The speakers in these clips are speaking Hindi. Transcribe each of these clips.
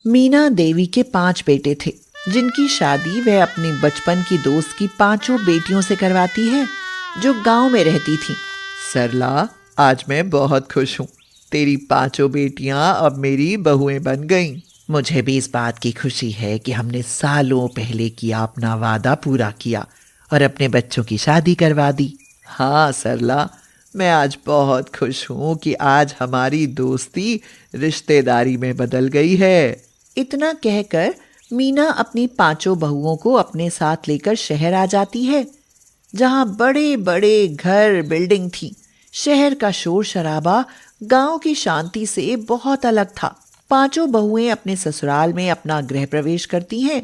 मीना देवी के 5 बेटे थे, जिनकी शादी वह अपनी बचपन की दोस्त की 5 बेटियों से करवाती है, जो गांव में रहती थीं। सरला, आज मैं बहुत खुश हूँ। तेरी 5 बेटियां अब मेरी बहुएं बन गईं। मुझे भी इस बात की खुशी है कि हमने सालों पहले किया अपना वादा पूरा किया और अपने बच्चों की शादी करवा दी। हाँ सरला, मैं आज बहुत खुश हूँ कि आज हमारी दोस्ती रिश्तेदारी में बदल गई है। इतना कहकर मीना अपनी 5 बहुओं को अपने साथ लेकर शहर आ जाती है, जहां बड़े बड़े घर बिल्डिंग थी। शहर का शोर शराबा गांव की शांति से बहुत अलग था। 5 बहुएं अपने ससुराल में अपना गृह प्रवेश करती हैं।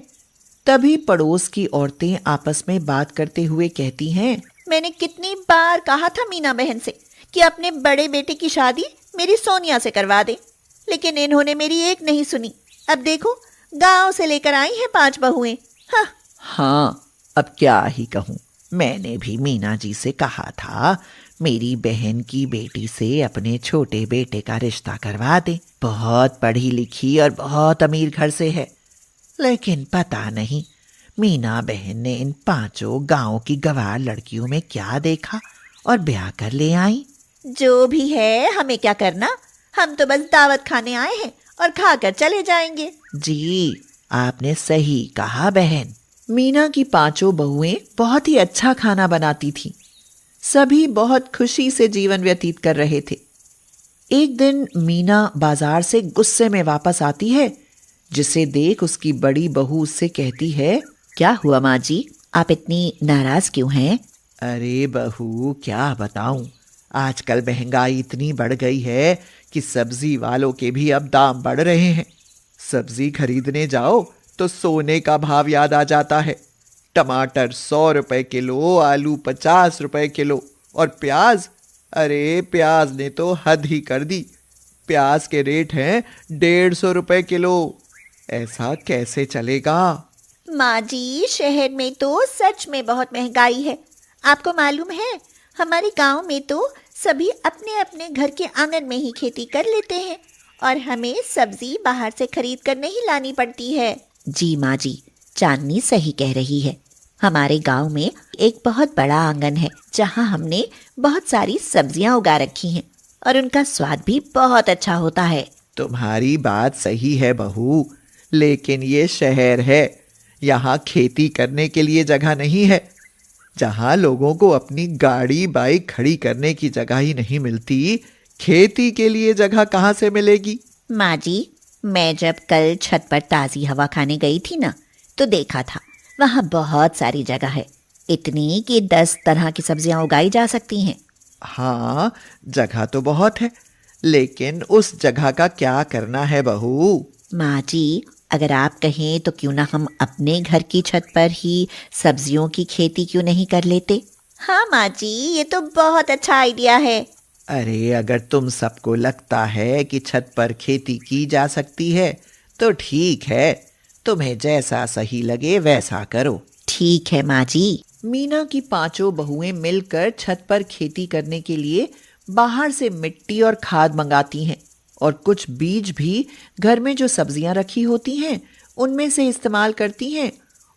तभी पड़ोस की औरतें आपस में बात करते हुए कहती हैं, मैंने कितनी बार कहा था मीना बहन से कि अपने बड़े बेटे की शादी मेरी सोनिया से करवा दे, लेकिन इन्होंने मेरी एक नहीं सुनी। अब देखो, गांव से लेकर आई हैं 5 बहुएं। हाँ। हाँ, अब क्या ही कहूँ। मैंने भी मीना जी से कहा था मेरी बहन की बेटी से अपने छोटे बेटे का रिश्ता करवा दे। बहुत पढ़ी लिखी और बहुत अमीर घर से है। लेकिन पता नहीं मीना बहन ने इन 5 गांव की गवार लड़कियों में क्या देखा और ब्याह कर ले आई। जो भी है, हमें क्या करना। हम तो बस दावत खाने आए हैं और खाकर चले जाएंगे। जी, आपने सही कहा बहन। मीना की 5 बहुएं बहुत ही अच्छा खाना बनाती थीं। सभी बहुत खुशी से जीवन व्यतीत कर रहे थे। एक दिन मीना बाजार से गुस्से में वापस आती है, जिसे देख उसकी बड़ी बहू उससे कहती है, क्या हुआ माँ जी, आप इतनी नाराज क्यों हैं? अरे बहू, क्या बताऊं। आजकल महंगाई इतनी बढ़ गई है कि सब्जी वालों के भी अब दाम बढ़ रहे हैं। सब्जी खरीदने जाओ तो सोने का भाव याद आ जाता है। टमाटर 100 रुपए किलो, आलू 50 रुपए किलो और प्याज, अरे प्याज ने तो हद ही कर दी। प्याज के रेट हैं 150 रुपए किलो। ऐसा कैसे चलेगा। माँ जी, शहर में तो सच में बहुत महंगाई है। आपको मालूम है, हमारे गांव में तो सभी अपने अपने घर के आंगन में ही खेती कर लेते हैं और हमें सब्जी बाहर से खरीद कर नहीं लानी पड़ती है। जी माँ जी, चांदनी सही कह रही है। हमारे गांव में एक बहुत बड़ा आंगन है जहाँ हमने बहुत सारी सब्जियां उगा रखी हैं और उनका स्वाद भी बहुत अच्छा होता है। तुम्हारी बात सही है बहू, लेकिन ये शहर है। यहाँ खेती करने के लिए जगह नहीं है। जहाँ लोगों को अपनी गाड़ी बाइक खड़ी करने की जगह ही नहीं मिलती, खेती के लिए जगह कहाँ से मिलेगी। माँ जी, मैं जब कल छत पर ताज़ी हवा खाने गई थी ना, तो देखा था वहाँ बहुत सारी जगह है, इतनी कि 10 तरह की सब्जियां उगाई जा सकती हैं। हाँ, जगह तो बहुत है, लेकिन उस जगह का क्या करना है बहू। माँ जी, अगर आप कहें तो क्यों ना हम अपने घर की छत पर ही सब्जियों की खेती क्यों नहीं कर लेते। हाँ माँ जी, ये तो बहुत अच्छा आइडिया है। अरे अगर तुम सबको लगता है कि छत पर खेती की जा सकती है तो ठीक है। तुम्हें जैसा सही लगे वैसा करो। ठीक है माँ जी। मीना की 5 बहुएं मिलकर छत पर खेती करने के लिए बाहर से मिट्टी और खाद मंगाती हैं और कुछ बीज भी घर में जो सब्जियां रखी होती हैं उनमें से इस्तेमाल करती हैं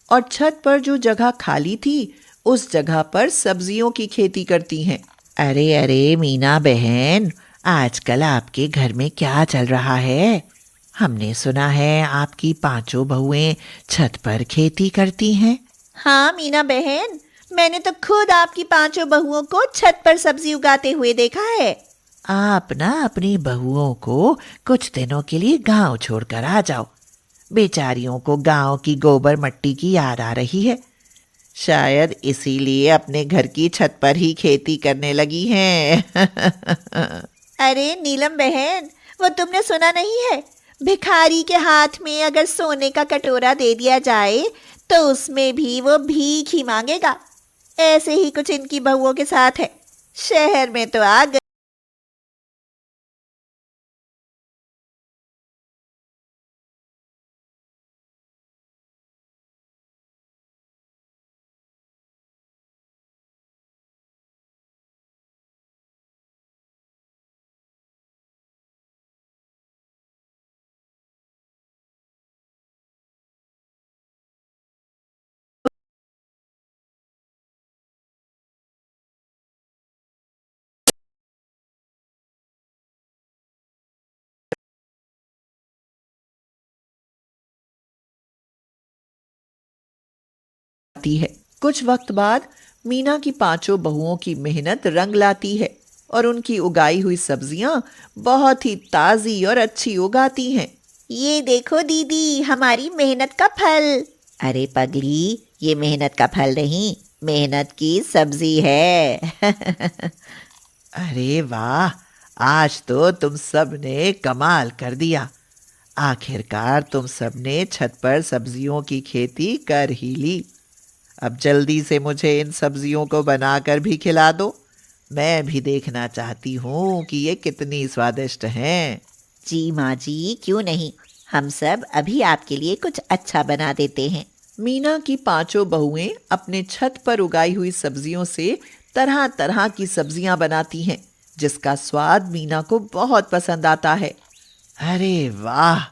और छत पर जो जगह खाली थी उस जगह पर सब्जियों की खेती करती हैं। अरे अरे मीना बहन, आजकल आपके घर में क्या चल रहा है। हमने सुना है आपकी 5 बहुएं छत पर खेती करती हैं। हाँ मीना बहन, मैंने तो खुद आपकी 5 बहुओं को छत पर सब्जी उगाते हुए देखा है। आप ना अपनी बहुओं को कुछ दिनों के लिए गांव छोड़कर आ जाओ। बेचारियों को गांव की गोबर मट्टी की याद आ रही है। शायद इसीलिए अपने घर की छत पर ही खेती करने लगी हैं। अरे नीलम बहन, वो तुमने सुना नहीं है? भिखारी के हाथ में अगर सोने का कटोरा दे दिया जाए तो उसमें भी वो भीख ही मांगेगा। ऐसे ही कुछ इनकी बहुओं के साथ है। शहर में तो आ गए। है। कुछ वक्त बाद मीना की पांचों बहुओं की मेहनत रंग लाती है और उनकी उगाई हुई सब्जियां बहुत ही ताजी और अच्छी उगाती हैं। ये देखो दीदी, हमारी मेहनत का फल। अरे पगली, ये मेहनत का फल नहीं, मेहनत की सब्जी है। अरे वाह, आज तो तुम सब ने कमाल कर दिया। आखिरकार तुम सब ने छत पर सब्जियों की खेती कर ही ली। अब जल्दी से मुझे इन सब्जियों को बनाकर भी खिला दो। मैं भी देखना चाहती हूँ कि ये कितनी स्वादिष्ट हैं। जी माँ जी, क्यों नहीं, हम सब अभी आपके लिए कुछ अच्छा बना देते हैं। मीना की पांचों बहुएं अपने छत पर उगाई हुई सब्जियों से तरह तरह की सब्जियां बनाती हैं, जिसका स्वाद मीना को बहुत पसंद आता है। अरे वाह,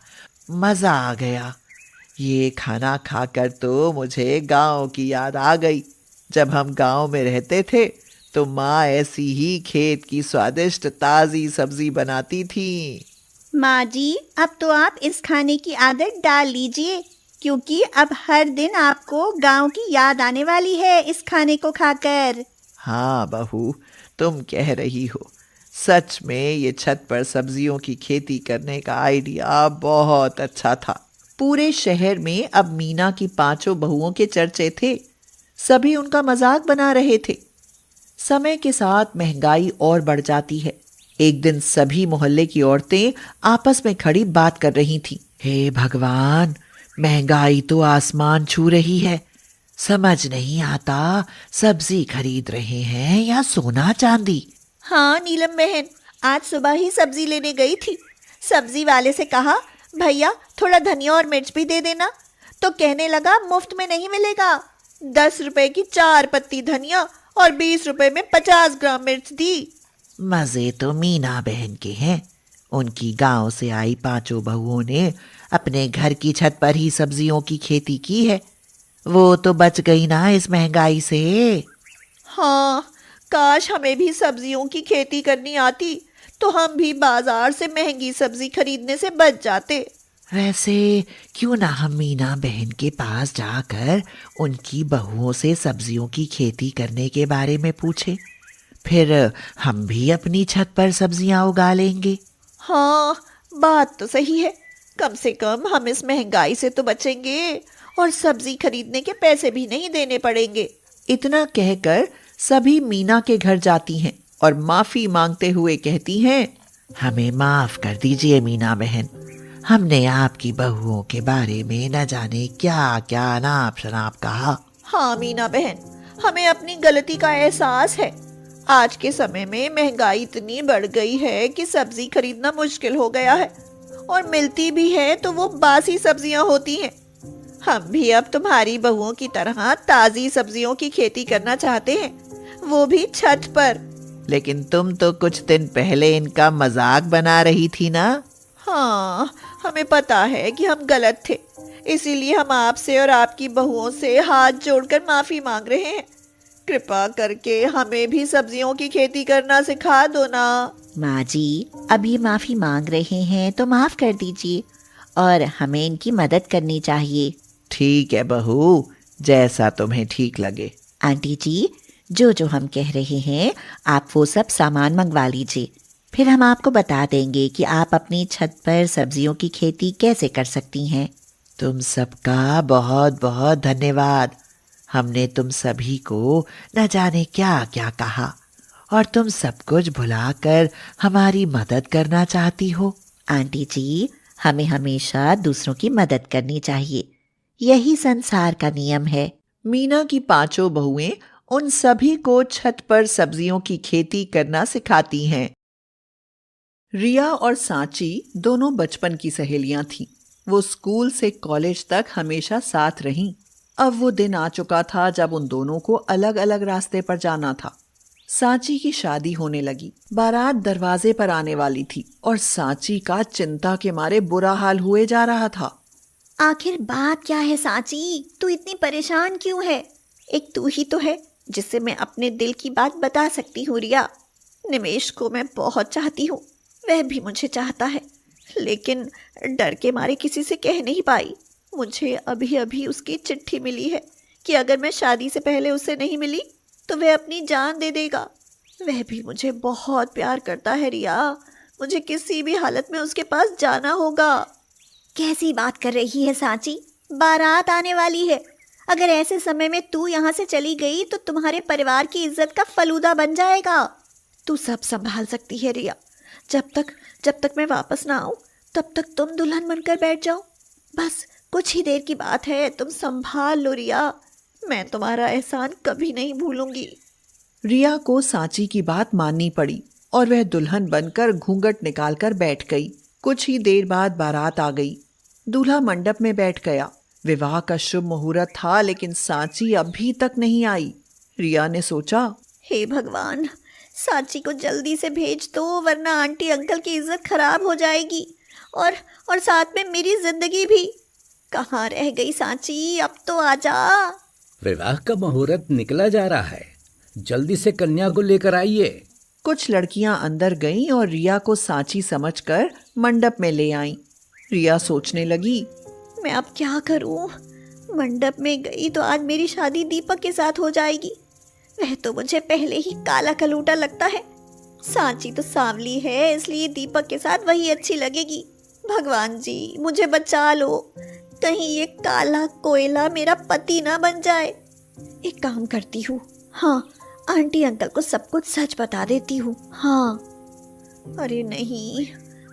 मज़ा आ गया। ये खाना खाकर तो मुझे गांव की याद आ गई। जब हम गांव में रहते थे तो माँ ऐसी ही खेत की स्वादिष्ट ताज़ी सब्जी बनाती थी। माँ जी, अब तो आप इस खाने की आदत डाल लीजिए, क्योंकि अब हर दिन आपको गांव की याद आने वाली है इस खाने को खाकर। हाँ बहू, तुम कह रही हो। सच में ये छत पर सब्जियों की खेती करने का आइडिया बहुत अच्छा था। पूरे शहर में अब मीना की पांचों बहुओं के चर्चे थे। सभी उनका मजाक बना रहे थे। समय के साथ महंगाई और बढ़ जाती है। एक दिन सभी मोहल्ले की औरतें आपस में खड़ी बात कर रही थीं। हे भगवान, महंगाई तो आसमान छू रही है। समझ नहीं आता, सब्जी खरीद रहे हैं या सोना चांदी। हाँ नीलम बहन, आज सुबह ही सब्जी लेने गई थी। सब्जी वाले से कहा, भैया थोड़ा धनिया और मिर्च भी दे देना। तो कहने लगा मुफ्त में नहीं मिलेगा। 10 रुपए की 4 पत्ती धनिया और 20 रुपए में 50 ग्राम मिर्च दी। मजे तो मीना बहन के हैं। उनकी गांव से आई पांचों बहुओं ने अपने घर की छत पर ही सब्जियों की खेती की है। वो तो बच गई ना इस महंगाई से। हाँ, काश हमें भी सब्जियों की खेती करनी आती तो हम भी बाजार से महंगी सब्जी खरीदने से बच जाते। वैसे क्यों ना हम मीना बहन के पास जाकर उनकी बहुओं से सब्जियों की खेती करने के बारे में पूछे। फिर हम भी अपनी छत पर सब्जियां उगा लेंगे। हाँ, बात तो सही है। कम से कम हम इस महंगाई से तो बचेंगे और सब्जी खरीदने के पैसे भी नहीं देने पड़ेंगे। इतना कहकर सभी मीना के घर जाती हैं और माफी मांगते हुए कहती हैं, हमें माफ कर दीजिए मीना बहन। हमने आपकी बहुओं के बारे में न जाने क्या क्या अनाप शनाप कहा। हाँ मीना बहन, हमें अपनी गलती का एहसास है। आज के समय में महंगाई इतनी बढ़ गई है कि सब्जी खरीदना मुश्किल हो गया है, और मिलती भी है तो वो बासी सब्जियां होती हैं। हम भी अब तुम्हारी बहुओं की तरह ताजी सब्जियों की खेती करना चाहते हैं, वो भी छत पर। लेकिन तुम तो कुछ दिन पहले इनका मजाक बना रही थी ना। हाँ, हमें पता है कि हम गलत थे, इसीलिए हम आपसे और आपकी बहुओं से हाथ जोड़कर माफी मांग रहे हैं। कृपा करके हमें भी सब्जियों की खेती करना सिखा दो ना। माँ जी, अब ये माफ़ी मांग रहे हैं तो माफ़ कर दीजिए, और हमें इनकी मदद करनी चाहिए। ठीक है बहू, जैसा तुम्हें ठीक लगे। आंटी जी, जो हम कह रहे हैं आप वो सब सामान मंगवा लीजिए। फिर हम आपको बता देंगे कि आप अपनी छत पर सब्जियों की खेती कैसे कर सकती हैं। तुम सबका बहुत बहुत धन्यवाद। हमने तुम सभी को न जाने क्या क्या कहा और तुम सब कुछ भुलाकर हमारी मदद करना चाहती हो। आंटी जी, हमें हमेशा दूसरों की मदद करनी चाहिए, यही संसार का नियम है। मीना की पांचों बहुएं उन सभी को छत पर सब्जियों की खेती करना सिखाती हैं। रिया और सांची दोनों बचपन की सहेलियां थीं। वो स्कूल से कॉलेज तक हमेशा साथ रहीं। अब वो दिन आ चुका था जब उन दोनों को अलग अलग रास्ते पर जाना था। सांची की शादी होने लगी। बारात दरवाजे पर आने वाली थी और सांची का चिंता के मारे बुरा हाल हुए जा रहा था। आखिर बात क्या है सांची? तू इतनी परेशान क्यों है? एक तू ही तो है जिससे मैं अपने दिल की बात बता सकती हूँ। रिया, निमेश को मैं बहुत चाहती हूँ, वह भी मुझे चाहता है, लेकिन डर के मारे किसी से कह नहीं पाई। मुझे अभी अभी उसकी चिट्ठी मिली है कि अगर मैं शादी से पहले उससे नहीं मिली तो वह अपनी जान दे देगा। वह भी मुझे बहुत प्यार करता है रिया, मुझे किसी भी हालत में उसके पास जाना होगा। कैसी बात कर रही है सांची? बारात आने वाली है। अगर ऐसे समय में तू यहाँ से चली गई तो तुम्हारे परिवार की इज्जत का फलूदा बन जाएगा। तू सब संभाल सकती है रिया। जब तक मैं वापस ना आऊं तब तक तुम दुल्हन बनकर बैठ जाओ। बस कुछ ही देर की बात है, तुम संभाल लो रिया। मैं तुम्हारा एहसान कभी नहीं भूलूंगी। रिया को सांची की बात माननी पड़ी और वह दुल्हन बनकर घूंघट निकालकर बैठ गई। कुछ ही देर बाद बारात आ गई। दूल्हा मंडप में बैठ गया। विवाह का शुभ मुहूर्त था, लेकिन सांची अभी तक नहीं आई। रिया ने सोचा, हे भगवान, सांची को जल्दी से भेज दो, वरना आंटी अंकल की इज्जत खराब हो जाएगी और साथ में मेरी जिंदगी भी। कहाँ रह गई सांची, अब तो आजा। विवाह का मुहूर्त निकला जा रहा है, जल्दी से कन्या को लेकर आइए। कुछ लड़कियां अंदर गईं और रिया को सांची समझकर मंडप में ले आईं। रिया सोचने लगी, मैं अब क्या करूं? मंडप में गई तो आज मेरी शादी दीपक के साथ हो जाएगी। वह तो मुझे पहले ही काला कलूटा लगता है। सांची तो सांवली है, इसलिए दीपक के साथ वही अच्छी लगेगी। भगवान जी मुझे बचा लो, कहीं ये काला कोयला मेरा पति ना बन जाए। एक काम करती हूँ, हाँ, आंटी अंकल को सब कुछ सच बता देती हूँ। हाँ, अरे नहीं,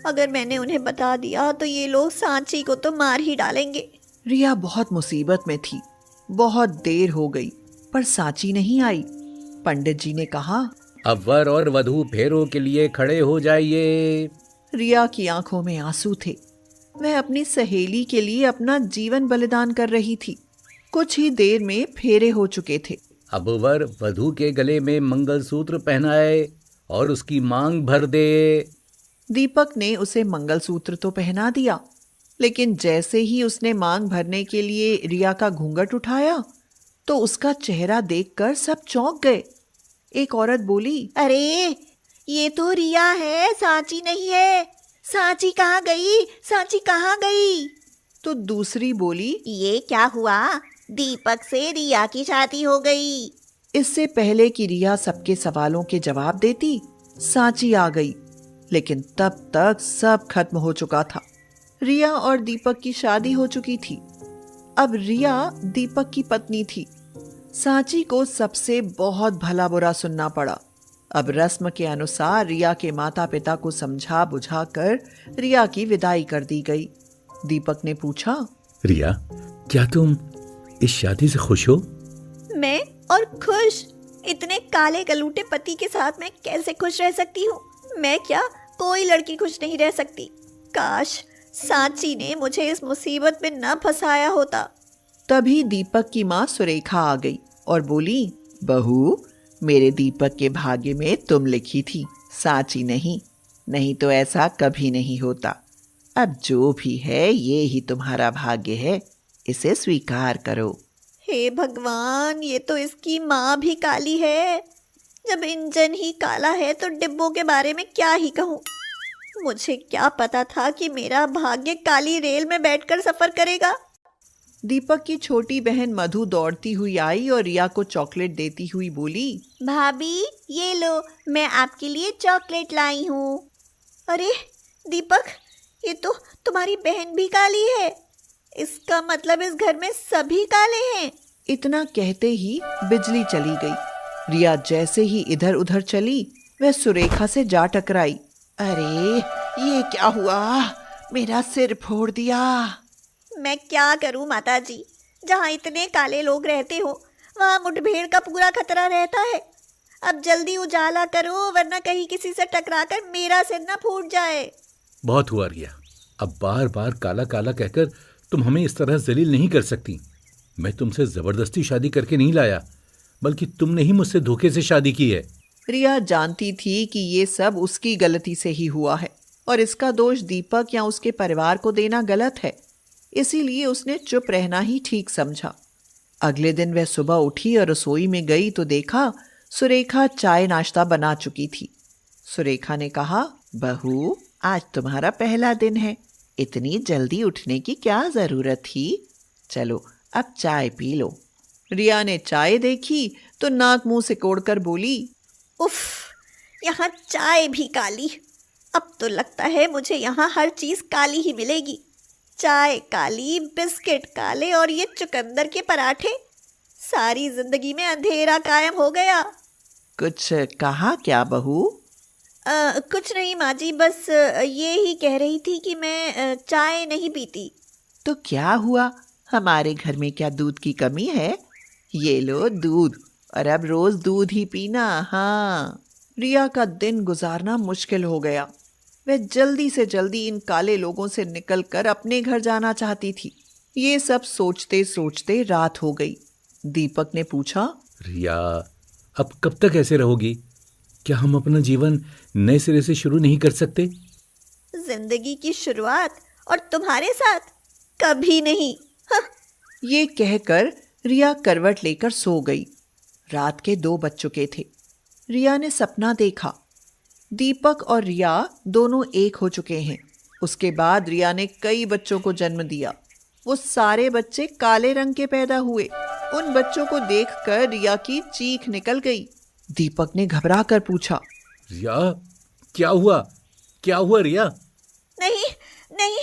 अगर मैंने उन्हें बता दिया तो ये लोग सांची को तो मार ही डालेंगे। रिया बहुत मुसीबत में थी। बहुत देर हो गई पर सांची नहीं आई। पंडित जी ने कहा, अब वर और वधू फेरों के लिए खड़े हो जाइए। रिया की आंखों में आंसू थे। वह अपनी सहेली के लिए अपना जीवन बलिदान कर रही थी। कुछ ही देर में फेरे हो चुके थे। अब वर वधू के गले में मंगलसूत्र पहनाए और उसकी मांग भर दे। दीपक ने उसे मंगलसूत्र तो पहना दिया, लेकिन जैसे ही उसने मांग भरने के लिए रिया का घूंघट उठाया तो उसका चेहरा देखकर सब चौंक गए। एक औरत बोली, अरे ये तो रिया है, सांची नहीं है। सांची कहाँ गई? सांची कहाँ गई? तो दूसरी बोली, ये क्या हुआ? दीपक से रिया की शादी हो गई। इससे पहले कि रिया सबके सवालों के जवाब देती, सांची आ गई। लेकिन तब तक सब खत्म हो चुका था। रिया और दीपक की शादी हो चुकी थी। अब रिया दीपक की पत्नी थी। सांची को सबसे बहुत भला बुरा सुनना पड़ा। अब रस्म के अनुसार रिया के माता पिता को समझा बुझा कर रिया की विदाई कर दी गई। दीपक ने पूछा, रिया, क्या तुम इस शादी से खुश हो? मैं और खुश? इतने काले कलूटे पति के साथ मैं कैसे खुश रह सकती हूँ? मैं क्या, कोई लड़की खुश नहीं रह सकती। काश सांची ने मुझे इस मुसीबत में न फंसाया होता। तभी दीपक की माँ सुरेखा आ गई और बोली, बहू, मेरे दीपक के भाग्य में तुम लिखी थी, सांची नहीं तो ऐसा कभी नहीं होता। अब जो भी है ये ही तुम्हारा भाग्य है, इसे स्वीकार करो। हे भगवान, ये तो इसकी माँ भी काली है। जब इंजन ही काला है तो डिब्बों के बारे में क्या ही कहूँ। मुझे क्या पता था कि मेरा भाग्य काली रेल में बैठकर सफर करेगा। दीपक की छोटी बहन मधु दौड़ती हुई आई और रिया को चॉकलेट देती हुई बोली, भाभी ये लो, मैं आपके लिए चॉकलेट लाई हूँ। अरे दीपक, ये तो तुम्हारी बहन भी काली है। इसका मतलब इस घर में सभी काले हैं। इतना कहते ही बिजली चली गई। रिया जैसे ही इधर उधर चली, वह सुरेखा से जा टकराई। अरे ये क्या हुआ? मेरा सिर फोड़ दिया। मैं क्या करूं माताजी, जहाँ इतने काले लोग रहते हो वहाँ मुठभेड़ का पूरा खतरा रहता है। अब जल्दी उजाला करो, वरना कहीं किसी से टकराकर मेरा सिर ना फूट जाए। बहुत हुआ रिया, अब बार बार काला काला कहकर तुम हमें इस तरह जलील नहीं कर सकती। मैं तुमसे जबरदस्ती शादी करके नहीं लाया, बल्कि तुमने ही मुझसे धोखे से शादी की है। रिया जानती थी कि ये सब उसकी गलती से ही हुआ है और इसका दोष दीपक या उसके परिवार को देना गलत है। इसीलिए उसने चुप रहना ही ठीक समझा। अगले दिन वह सुबह उठी और रसोई में गई तो देखा सुरेखा चाय नाश्ता बना चुकी थी। सुरेखा ने कहा, बहू, आज तुम्हारा पहला दिन है, इतनी जल्दी उठने की क्या जरूरत थी? चलो अब चाय पी लो। रिया ने चाय देखी तो नाक मुंह सिकोड़कर बोली, उफ, यहाँ चाय भी काली। अब तो लगता है मुझे यहाँ हर चीज काली ही मिलेगी। चाय काली, बिस्किट काले और ये चुकंदर के पराठे। सारी जिंदगी में अंधेरा कायम हो गया। कुछ कहा क्या बहू? कुछ नहीं माँ जी, बस ये ही कह रही थी कि मैं चाय नहीं पीती। तो क्या हुआ, हमारे घर में क्या दूध की कमी है? ये लो दूध, और अब रोज दूध ही पीना। हाँ। रिया का दिन गुजारना मुश्किल हो गया। वह जल्दी से जल्दी इन काले लोगों से निकलकर अपने घर जाना चाहती थी। ये सब सोचते सोचते रात हो गई। दीपक ने पूछा, रिया, अब कब तक ऐसे रहोगी? क्या हम अपना जीवन नए सिरे से शुरू नहीं कर सकते? जिंदगी की शुरुआत और तुम्हारे साथ कभी नहीं। हाँ। ये कहकर रिया करवट लेकर सो गई। रात के 2 बज चुके थे। रिया ने सपना देखा। दीपक और रिया दोनों एक हो चुके हैं। उसके बाद रिया ने कई बच्चों को जन्म दिया। वो सारे बच्चे काले रंग के पैदा हुए। उन बच्चों को देखकर रिया की चीख निकल गई। दीपक ने घबरा कर पूछा, रिया, क्या हुआ? क्या हुआ रिया? नहीं नहीं,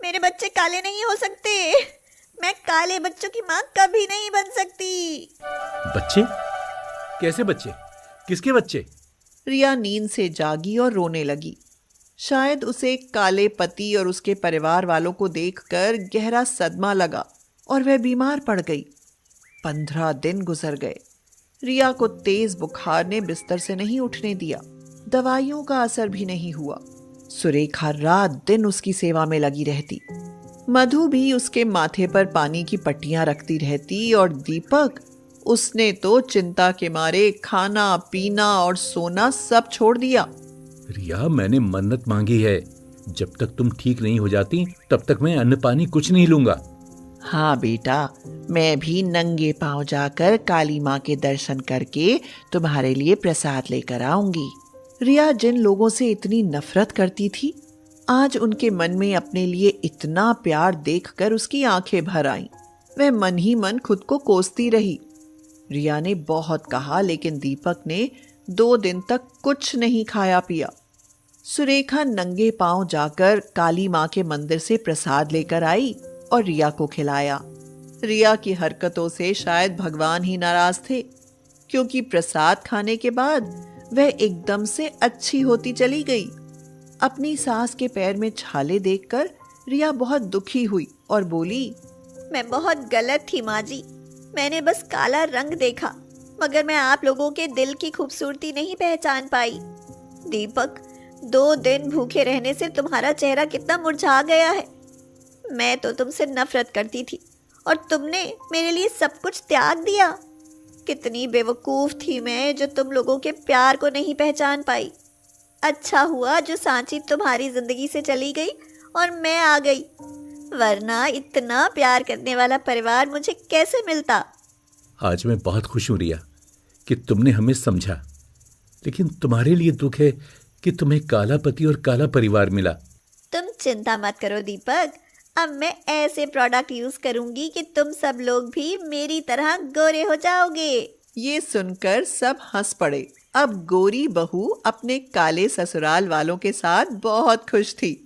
मेरे बच्चे काले नहीं हो सकते। मैं काले बच्चों की माँ कभी नहीं बन सकती। बच्चे? कैसे बच्चे? किसके बच्चे? रिया नींद से जागी और रोने लगी। शायद उसे काले पति और उसके परिवार वालों को देखकर गहरा सदमा लगा और वह बीमार पड़ गई। 15 दिन गुजर गए। रिया को तेज बुखार ने बिस्तर से नहीं उठने दिया। दवाइयों का असर भी नहीं हुआ। सुरेखा रात दिन उसकी सेवा में लगी रहती। मधु भी उसके माथे पर पानी की पट्टियां रखती रहती और दीपक, उसने तो चिंता के मारे खाना पीना और सोना सब छोड़ दिया। रिया, मैंने मन्नत मांगी है, जब तक तुम ठीक नहीं हो जाती तब तक मैं अन्न पानी कुछ नहीं लूंगा। हाँ बेटा, मैं भी नंगे पांव जाकर काली माँ के दर्शन करके तुम्हारे लिए प्रसाद लेकर आऊंगी। रिया जिन लोगों से इतनी नफरत करती थी, आज उनके मन में अपने लिए इतना प्यार देखकर उसकी आंखें भर आईं। वह मन ही मन खुद को कोसती रही। रिया ने बहुत कहा, लेकिन दीपक ने 2 दिन तक कुछ नहीं खाया पिया। सुरेखा नंगे पांव जाकर काली माँ के मंदिर से प्रसाद लेकर आई और रिया को खिलाया। रिया की हरकतों से शायद भगवान ही नाराज थे, क्योंकि प्रसाद खाने के बाद वह एकदम से अच्छी होती चली गई। अपनी सास के पैर में छाले देखकर रिया बहुत दुखी हुई और बोली, मैं बहुत गलत थी माँ जी। मैंने बस काला रंग देखा, मगर मैं आप लोगों के दिल की खूबसूरती नहीं पहचान पाई। दीपक, 2 दिन भूखे रहने से तुम्हारा चेहरा कितना मुरझा गया है। मैं तो तुमसे नफरत करती थी और तुमने मेरे लिए सब कुछ त्याग दिया। कितनी बेवकूफ थी मैं जो तुम लोगों के प्यार को नहीं पहचान पाई। अच्छा हुआ जो सांची तुम्हारी जिंदगी से चली गई और मैं आ गई, वरना इतना प्यार करने वाला परिवार मुझे कैसे मिलता। आज मैं बहुत खुश हूं रिया कि तुमने हमें समझा, लेकिन तुम्हारे लिए दुख है कि तुम्हें काला पति और काला परिवार मिला। तुम चिंता मत करो दीपक, अब मैं ऐसे प्रोडक्ट यूज करूंगी कि तुम सब लोग भी मेरी तरह गोरे हो जाओगे। ये सुनकर सब हंस पड़े। अब गोरी बहू अपने काले ससुराल वालों के साथ बहुत खुश थी।